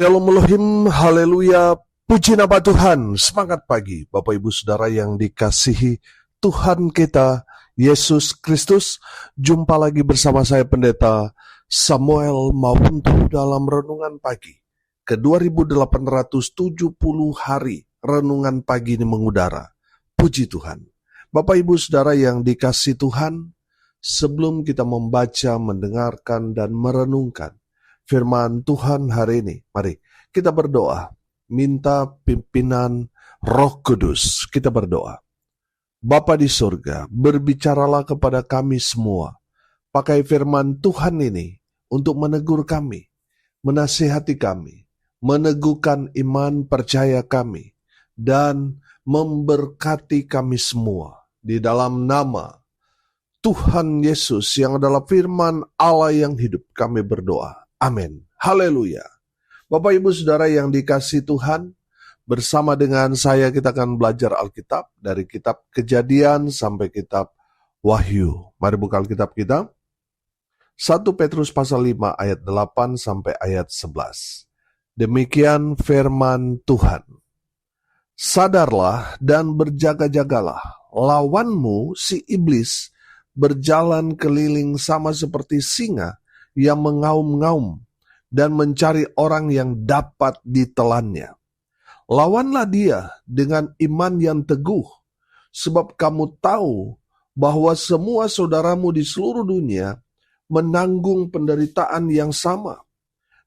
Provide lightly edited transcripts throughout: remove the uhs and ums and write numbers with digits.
Shalom Elohim, haleluya, puji nama Tuhan, semangat pagi Bapak Ibu Saudara yang dikasihi Tuhan kita, Yesus Kristus. Jumpa lagi bersama saya Pendeta Samuel Mawuntu dalam Renungan Pagi ke 2870 hari Renungan Pagi ini mengudara. Puji Tuhan. Bapak Ibu Saudara yang dikasihi Tuhan, sebelum kita membaca, mendengarkan, dan merenungkan firman Tuhan hari ini, mari kita berdoa, minta pimpinan Roh Kudus. Kita berdoa. Bapa di surga, berbicaralah kepada kami semua, pakai firman Tuhan ini untuk menegur kami, menasihati kami, meneguhkan iman percaya kami, dan memberkati kami semua. Di dalam nama Tuhan Yesus yang adalah firman Allah yang hidup, kami berdoa. Amin. Haleluya. Bapak Ibu Saudara yang dikasihi Tuhan, bersama dengan saya kita akan belajar Alkitab dari kitab Kejadian sampai kitab Wahyu. Mari buka Alkitab kita. 1 Petrus pasal 5 ayat 8 sampai ayat 11. Demikian firman Tuhan. Sadarlah dan berjaga-jagalah. Lawanmu si iblis berjalan keliling sama seperti singa yang mengaum-ngaum dan mencari orang yang dapat ditelannya. Lawanlah dia dengan iman yang teguh, sebab kamu tahu bahwa semua saudaramu di seluruh dunia menanggung penderitaan yang sama.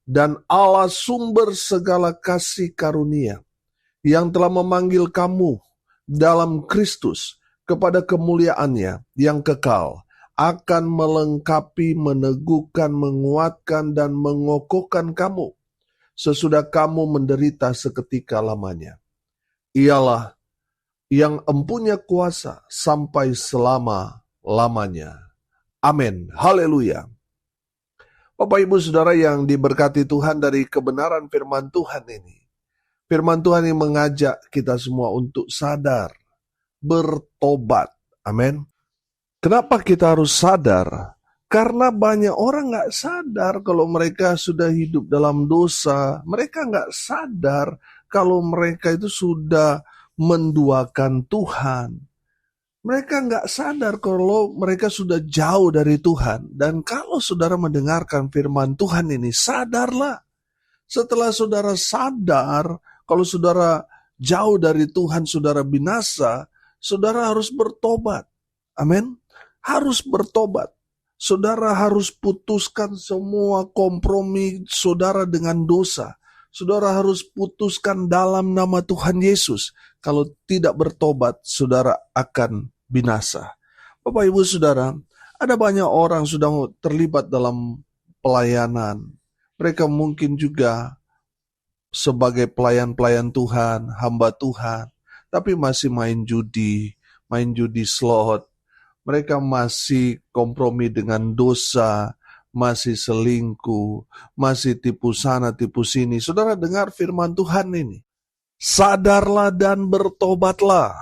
Dan Allah sumber segala kasih karunia, yang telah memanggil kamu dalam Kristus kepada kemuliaannya yang kekal, akan melengkapi, meneguhkan, menguatkan, dan mengokohkan kamu sesudah kamu menderita seketika lamanya. Ialah yang empunya kuasa sampai selama-lamanya. Amin. Haleluya. Bapak Ibu Saudara yang diberkati Tuhan, dari kebenaran firman Tuhan ini, firman Tuhan yang mengajak kita semua untuk sadar, bertobat. Amin. Kenapa kita harus sadar? Karena banyak orang gak sadar kalau mereka sudah hidup dalam dosa. Mereka gak sadar kalau mereka itu sudah menduakan Tuhan. Mereka gak sadar kalau mereka sudah jauh dari Tuhan. Dan kalau saudara mendengarkan firman Tuhan ini, sadarlah. Setelah saudara sadar, kalau saudara jauh dari Tuhan, saudara binasa, saudara harus bertobat. Amin. Harus bertobat. Saudara harus putuskan semua kompromi saudara dengan dosa. Saudara harus putuskan dalam nama Tuhan Yesus. Kalau tidak bertobat, saudara akan binasa. Bapak Ibu Saudara, ada banyak orang sudah terlibat dalam pelayanan. Mereka mungkin juga sebagai pelayan-pelayan Tuhan, hamba Tuhan, tapi masih main judi slot. Mereka masih kompromi dengan dosa, masih selingkuh, masih tipu sana, tipu sini. Saudara dengar firman Tuhan ini. Sadarlah dan bertobatlah.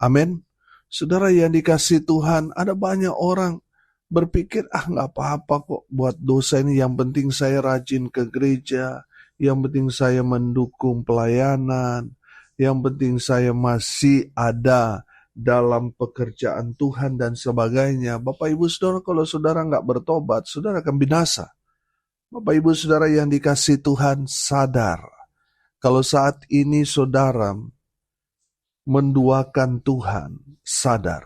Amin. Saudara yang dikasihi Tuhan, ada banyak orang berpikir, gak apa-apa kok buat dosa ini. Yang penting saya rajin ke gereja. Yang penting saya mendukung pelayanan. Yang penting saya masih ada dalam pekerjaan Tuhan dan sebagainya. Bapak Ibu Saudara, kalau saudara nggak bertobat, saudara akan binasa. Bapak Ibu Saudara yang dikasihi Tuhan, sadar. Kalau saat ini saudara menduakan Tuhan, sadar.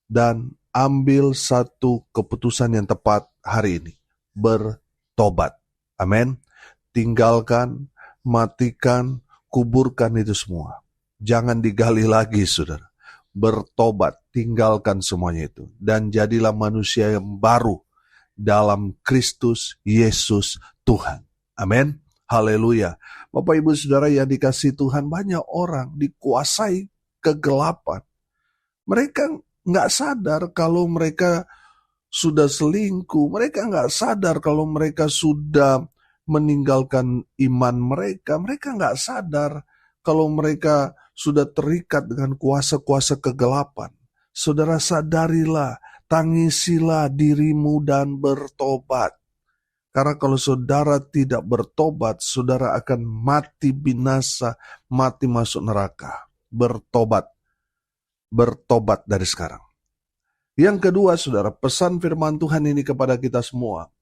Dan ambil satu keputusan yang tepat hari ini. Bertobat. Amin. Tinggalkan, matikan, kuburkan itu semua. Jangan digali lagi, saudara. Bertobat, tinggalkan semuanya itu, dan jadilah manusia yang baru dalam Kristus Yesus Tuhan. Amin. Haleluya. Bapak Ibu Saudara yang dikasihi Tuhan, banyak orang dikuasai kegelapan. Mereka nggak sadar kalau mereka sudah selingkuh. Mereka nggak sadar kalau mereka sudah meninggalkan iman mereka. Mereka nggak sadar kalau mereka sudah terikat dengan kuasa-kuasa kegelapan. Saudara sadarilah, tangisilah dirimu dan bertobat. Karena kalau saudara tidak bertobat, saudara akan mati binasa, mati masuk neraka. Bertobat. Bertobat dari sekarang. Yang kedua, saudara, pesan firman Tuhan ini kepada kita semua.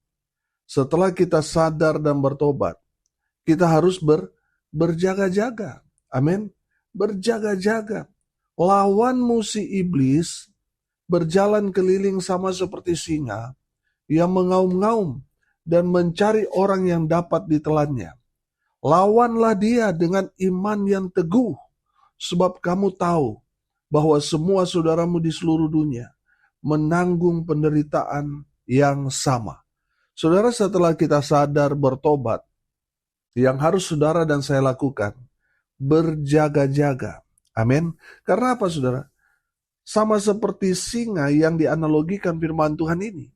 Setelah kita sadar dan bertobat, kita harus berjaga-jaga. Amin. Berjaga-jaga. Lawanmu si iblis berjalan keliling sama seperti singa yang mengaum-ngaum dan mencari orang yang dapat ditelannya. Lawanlah dia dengan iman yang teguh, sebab kamu tahu bahwa semua saudaramu di seluruh dunia menanggung penderitaan yang sama. Saudara, setelah kita sadar bertobat, yang harus saudara dan saya lakukan, berjaga-jaga. Amin. Karena apa, saudara? Sama seperti singa yang dianalogikan firman Tuhan ini.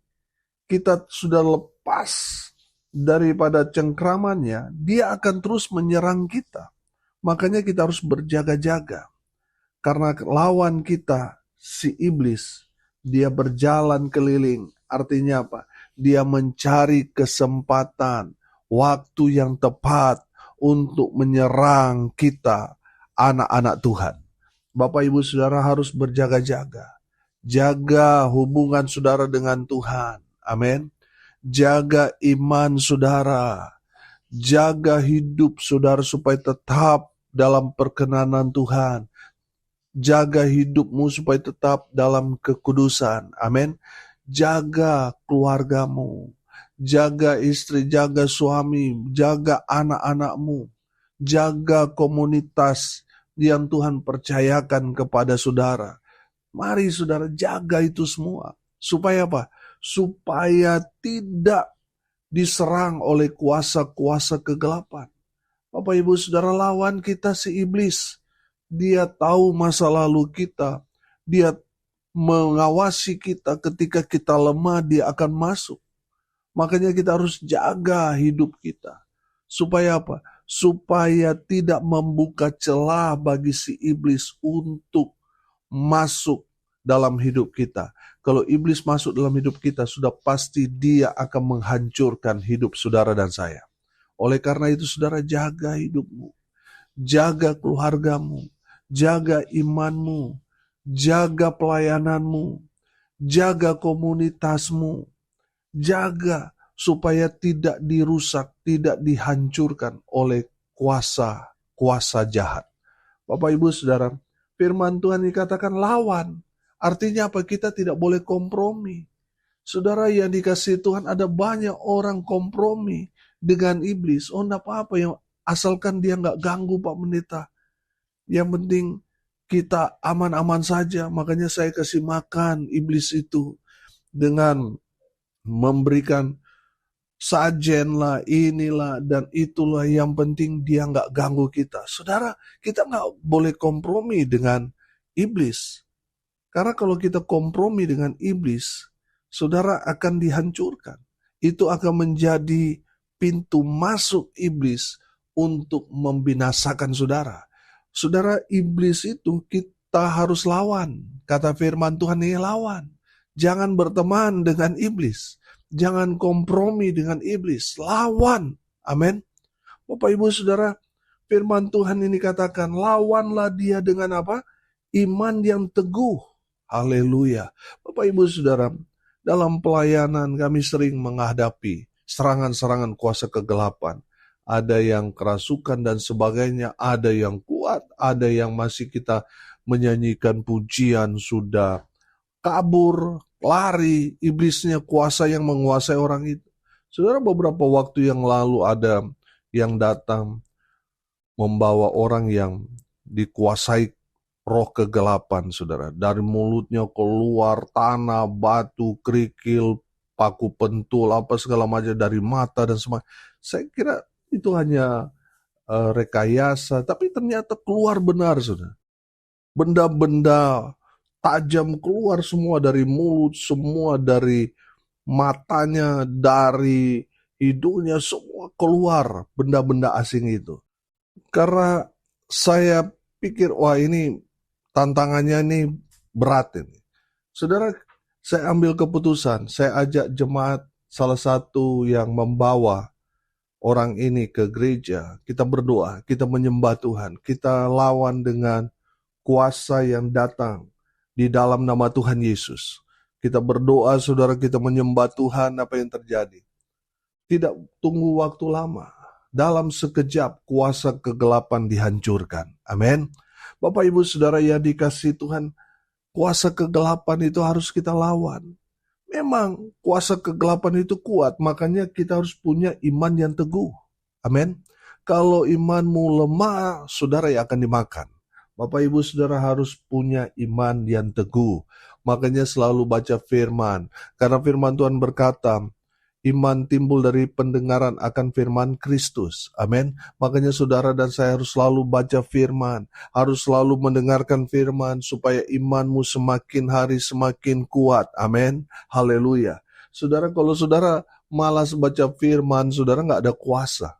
Kita sudah lepas daripada cengkramannya, dia akan terus menyerang kita. Makanya kita harus berjaga-jaga. Karena lawan kita, si iblis, dia berjalan keliling. Artinya apa? Dia mencari kesempatan, waktu yang tepat untuk menyerang kita, anak-anak Tuhan. Bapak, Ibu, Saudara harus berjaga-jaga. Jaga hubungan saudara dengan Tuhan. Amin. Jaga iman saudara. Jaga hidup saudara supaya tetap dalam perkenanan Tuhan. Jaga hidupmu supaya tetap dalam kekudusan. Amin. Jaga keluargamu. Jaga istri, jaga suami, jaga anak-anakmu. Jaga komunitas yang Tuhan percayakan kepada saudara. Mari saudara jaga itu semua. Supaya apa? Supaya tidak diserang oleh kuasa-kuasa kegelapan. Bapak, Ibu, Saudara, lawan kita si iblis. Dia tahu masa lalu kita. Dia mengawasi kita ketika kita lemah, dia akan masuk. Makanya kita harus jaga hidup kita. Supaya apa? Supaya tidak membuka celah bagi si iblis untuk masuk dalam hidup kita. Kalau iblis masuk dalam hidup kita, sudah pasti dia akan menghancurkan hidup saudara dan saya. Oleh karena itu, saudara, jaga hidupmu, jaga keluargamu, jaga imanmu, jaga pelayananmu, jaga komunitasmu, jaga supaya tidak dirusak, tidak dihancurkan oleh kuasa-kuasa jahat. Bapak, Ibu, Saudara, firman Tuhan dikatakan lawan. Artinya apa? Kita tidak boleh kompromi. Saudara yang dikasihi Tuhan, ada banyak orang kompromi dengan iblis. Oh, enggak apa-apa, yang asalkan dia nggak ganggu Pak Pendeta. Yang penting kita aman-aman saja. Makanya saya kasih makan iblis itu dengan memberikan sajen lah, inilah dan itulah, yang penting dia nggak ganggu kita. Saudara, kita nggak boleh kompromi dengan iblis. Karena kalau kita kompromi dengan iblis, saudara akan dihancurkan. Itu akan menjadi pintu masuk iblis untuk membinasakan saudara. Saudara, iblis itu kita harus lawan. Kata firman Tuhan ini, lawan. Jangan berteman dengan iblis. Jangan kompromi dengan iblis. Lawan. Amin. Bapak, Ibu, Saudara, firman Tuhan ini katakan, lawanlah dia dengan apa? Iman yang teguh. Haleluya. Bapak, Ibu, Saudara, dalam pelayanan kami sering menghadapi serangan-serangan kuasa kegelapan. Ada yang kerasukan dan sebagainya, ada yang kuat, ada yang masih kita menyanyikan pujian sudah kabur, lari, iblisnya kuasa yang menguasai orang itu. Saudara, beberapa waktu yang lalu ada yang datang membawa orang yang dikuasai roh kegelapan, saudara. Dari mulutnya keluar tanah, batu, kerikil, paku pentul, apa segala macam, dari mata dan semua. Saya kira itu hanya rekayasa, tapi ternyata keluar benar, saudara. Benda-benda tajam keluar semua dari mulut, semua dari matanya, dari hidungnya, semua keluar benda-benda asing itu. Karena saya pikir, wah ini tantangannya ini berat ini. Saudara, saya ambil keputusan, saya ajak jemaat, salah satu yang membawa orang ini ke gereja, kita berdoa, kita menyembah Tuhan, kita lawan dengan kuasa yang datang di dalam nama Tuhan Yesus. Kita berdoa, saudara, kita menyembah Tuhan, apa yang terjadi? Tidak tunggu waktu lama. Dalam sekejap kuasa kegelapan dihancurkan. Amin. Bapak Ibu Saudara yang dikasihi Tuhan, kuasa kegelapan itu harus kita lawan. Memang kuasa kegelapan itu kuat, makanya kita harus punya iman yang teguh. Amin. Kalau imanmu lemah, saudara yang akan dimakan. Bapak Ibu Saudara harus punya iman yang teguh. Makanya selalu baca firman. Karena firman Tuhan berkata, iman timbul dari pendengaran akan firman Kristus. Amin. Makanya saudara dan saya harus selalu baca firman. Harus selalu mendengarkan firman supaya imanmu semakin hari semakin kuat. Amin. Haleluya. Saudara, kalau saudara malas baca firman, saudara nggak ada kuasa.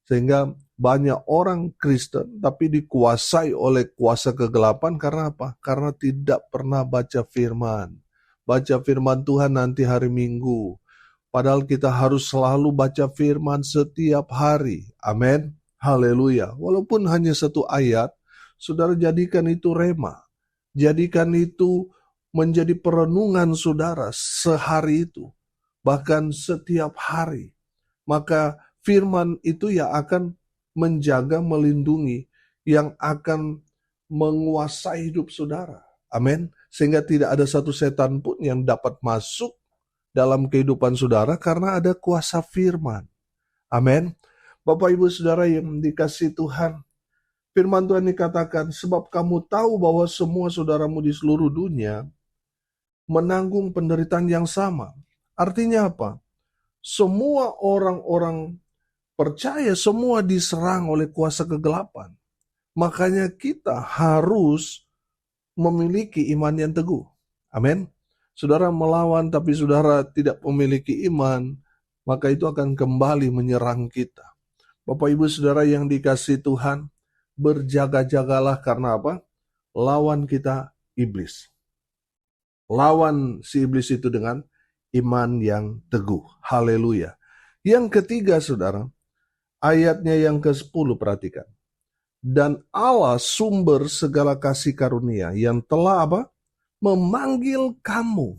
Sehingga banyak orang Kristen tapi dikuasai oleh kuasa kegelapan karena apa? Karena tidak pernah baca firman. Baca firman Tuhan nanti hari Minggu. Padahal kita harus selalu baca firman setiap hari. Amin. Haleluya. Walaupun hanya satu ayat, saudara jadikan itu rema. Jadikan itu menjadi perenungan saudara sehari itu. Bahkan setiap hari. Maka firman itu yang akan menjaga, melindungi, yang akan menguasai hidup saudara. Amin. Sehingga tidak ada satu setan pun yang dapat masuk dalam kehidupan saudara karena ada kuasa firman. Amin. Bapak Ibu Saudara yang dikasihi Tuhan, firman Tuhan dikatakan, sebab kamu tahu bahwa semua saudaramu di seluruh dunia menanggung penderitaan yang sama. Artinya apa? Semua orang-orang percaya, semua diserang oleh kuasa kegelapan. Makanya kita harus memiliki iman yang teguh. Amin. Saudara melawan tapi saudara tidak memiliki iman, maka itu akan kembali menyerang kita. Bapak Ibu Saudara yang dikasihi Tuhan, berjaga-jagalah karena apa? Lawan kita iblis. Lawan si iblis itu dengan iman yang teguh. Haleluya. Yang ketiga saudara, ayatnya yang ke-10 perhatikan. Dan Allah sumber segala kasih karunia yang telah apa? Memanggil kamu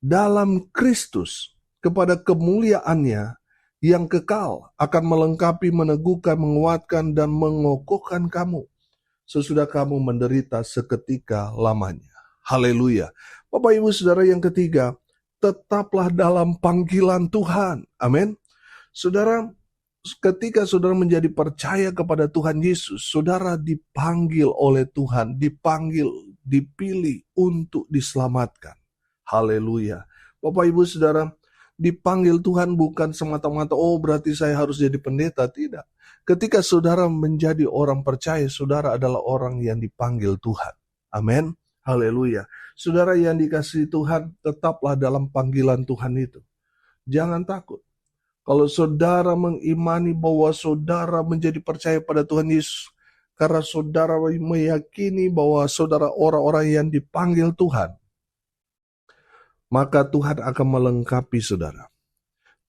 dalam Kristus kepada kemuliaannya yang kekal akan melengkapi, meneguhkan, menguatkan, dan mengokohkan kamu sesudah kamu menderita seketika lamanya. Haleluya. Bapak Ibu Saudara yang ketiga, tetaplah dalam panggilan Tuhan. Amin. Saudara, ketika saudara menjadi percaya kepada Tuhan Yesus, saudara dipanggil oleh Tuhan, dipilih untuk diselamatkan. Haleluya. Bapak Ibu Saudara, dipanggil Tuhan bukan semata-mata, oh berarti saya harus jadi pendeta. Tidak. Ketika saudara menjadi orang percaya, saudara adalah orang yang dipanggil Tuhan. Amin. Haleluya. Saudara yang dikasihi Tuhan, tetaplah dalam panggilan Tuhan itu. Jangan takut. Kalau saudara mengimani bahwa saudara menjadi percaya pada Tuhan Yesus, karena saudara meyakini bahwa saudara orang-orang yang dipanggil Tuhan, maka Tuhan akan melengkapi saudara.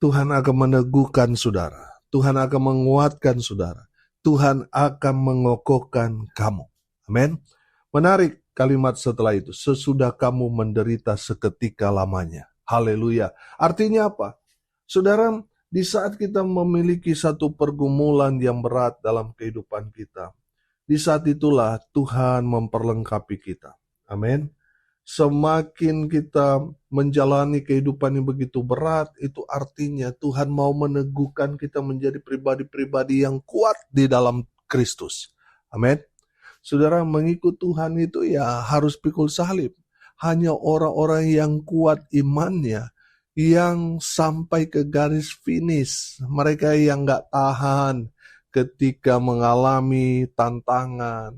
Tuhan akan meneguhkan saudara. Tuhan akan menguatkan saudara. Tuhan akan mengokohkan kamu. Amin. Menarik kalimat setelah itu. Sesudah kamu menderita seketika lamanya. Haleluya. Artinya apa? Saudara, di saat kita memiliki satu pergumulan yang berat dalam kehidupan kita, di saat itulah Tuhan memperlengkapi kita. Amin. Semakin kita menjalani kehidupan yang begitu berat, itu artinya Tuhan mau meneguhkan kita menjadi pribadi-pribadi yang kuat di dalam Kristus. Amin. Saudara, mengikut Tuhan itu ya harus pikul salib. Hanya orang-orang yang kuat imannya, yang sampai ke garis finish. Mereka yang gak tahan ketika mengalami tantangan,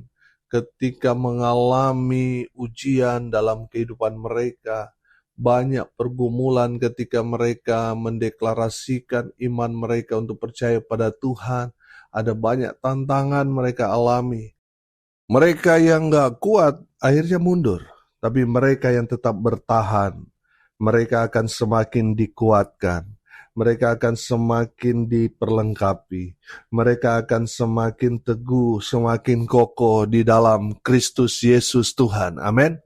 ketika mengalami ujian dalam kehidupan mereka, banyak pergumulan ketika mereka mendeklarasikan iman mereka untuk percaya pada Tuhan, ada banyak tantangan mereka alami. Mereka yang gak kuat akhirnya mundur, tapi mereka yang tetap bertahan, mereka akan semakin dikuatkan. Mereka akan semakin diperlengkapi. Mereka akan semakin teguh, semakin kokoh di dalam Kristus Yesus Tuhan. Amin.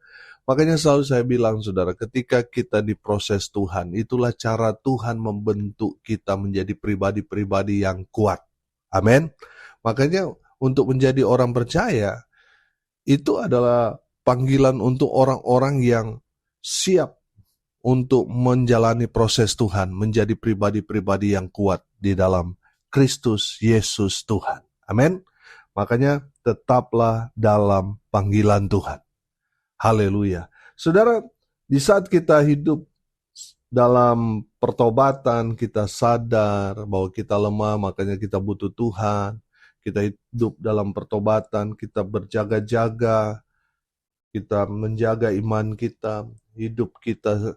Makanya selalu saya bilang, saudara, ketika kita diproses Tuhan, itulah cara Tuhan membentuk kita menjadi pribadi-pribadi yang kuat. Amin. Makanya untuk menjadi orang percaya, itu adalah panggilan untuk orang-orang yang siap untuk menjalani proses Tuhan, menjadi pribadi-pribadi yang kuat di dalam Kristus Yesus Tuhan. Amin. Makanya tetaplah dalam panggilan Tuhan. Haleluya. Saudara, di saat kita hidup dalam pertobatan, kita sadar bahwa kita lemah, makanya kita butuh Tuhan. Kita hidup dalam pertobatan, kita berjaga-jaga, kita menjaga iman kita, hidup kita,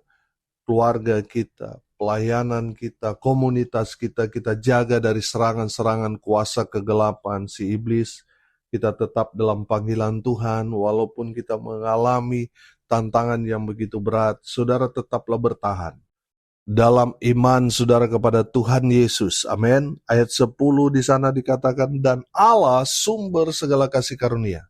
keluarga kita, pelayanan kita, komunitas kita, kita jaga dari serangan-serangan kuasa kegelapan si iblis. Kita tetap dalam panggilan Tuhan, walaupun kita mengalami tantangan yang begitu berat, saudara tetaplah bertahan dalam iman saudara kepada Tuhan Yesus. Amin. Ayat 10 di sana dikatakan, dan Allah sumber segala kasih karunia,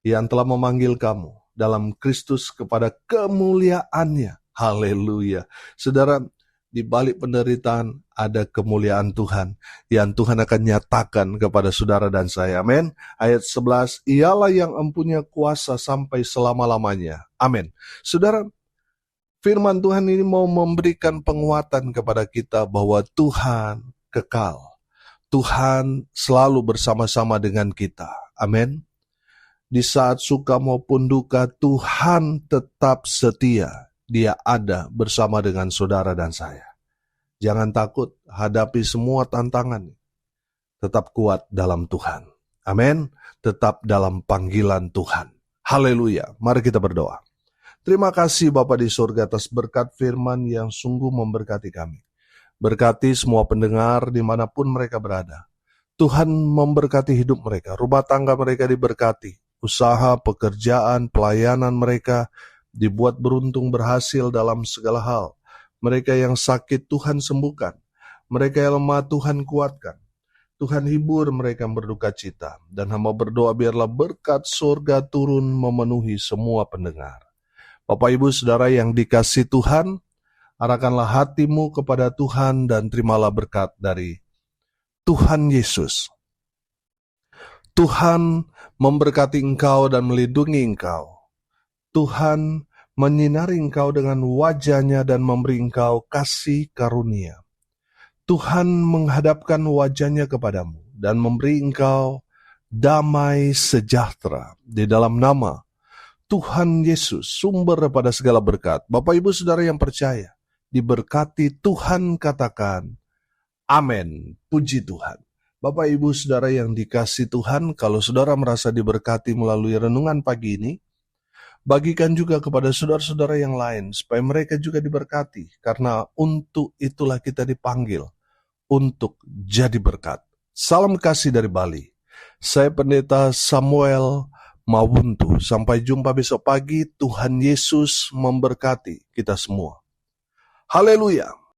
yang telah memanggil kamu dalam Kristus kepada kemuliaannya. Haleluya. Saudara, di balik penderitaan ada kemuliaan Tuhan yang Tuhan akan nyatakan kepada saudara dan saya. Amin. Ayat 11, ialah yang empunya kuasa sampai selama-lamanya. Amin. Saudara, firman Tuhan ini mau memberikan penguatan kepada kita bahwa Tuhan kekal. Tuhan selalu bersama-sama dengan kita. Amin. Di saat suka maupun duka, Tuhan tetap setia. Dia ada bersama dengan saudara dan saya. Jangan takut hadapi semua tantangan. Tetap kuat dalam Tuhan. Amin. Tetap dalam panggilan Tuhan. Haleluya. Mari kita berdoa. Terima kasih Bapa di surga atas berkat firman yang sungguh memberkati kami. Berkati semua pendengar dimanapun mereka berada. Tuhan memberkati hidup mereka. Rumah tangga mereka diberkati. Usaha, pekerjaan, pelayanan mereka dibuat beruntung berhasil dalam segala hal. Mereka yang sakit Tuhan sembuhkan. Mereka yang lemah Tuhan kuatkan. Tuhan hibur mereka yang berduka cita. Dan hamba berdoa biarlah berkat surga turun memenuhi semua pendengar. Bapak Ibu Saudara yang dikasihi Tuhan, arahkanlah hatimu kepada Tuhan dan terimalah berkat dari Tuhan Yesus. Tuhan memberkati engkau dan melindungi engkau. Tuhan menyinari engkau dengan wajah-Nya dan memberi engkau kasih karunia. Tuhan menghadapkan wajah-Nya kepadamu dan memberi engkau damai sejahtera di dalam nama Tuhan Yesus, sumber pada segala berkat. Bapak Ibu Saudara yang percaya, diberkati Tuhan, katakan, amin. Puji Tuhan. Bapak Ibu Saudara yang dikasihi Tuhan, kalau saudara merasa diberkati melalui renungan pagi ini, bagikan juga kepada saudara-saudara yang lain, supaya mereka juga diberkati. Karena untuk itulah kita dipanggil, untuk jadi berkat. Salam kasih dari Bali. Saya Pendeta Samuel Mawuntu. Sampai jumpa besok pagi. Tuhan Yesus memberkati kita semua. Haleluya.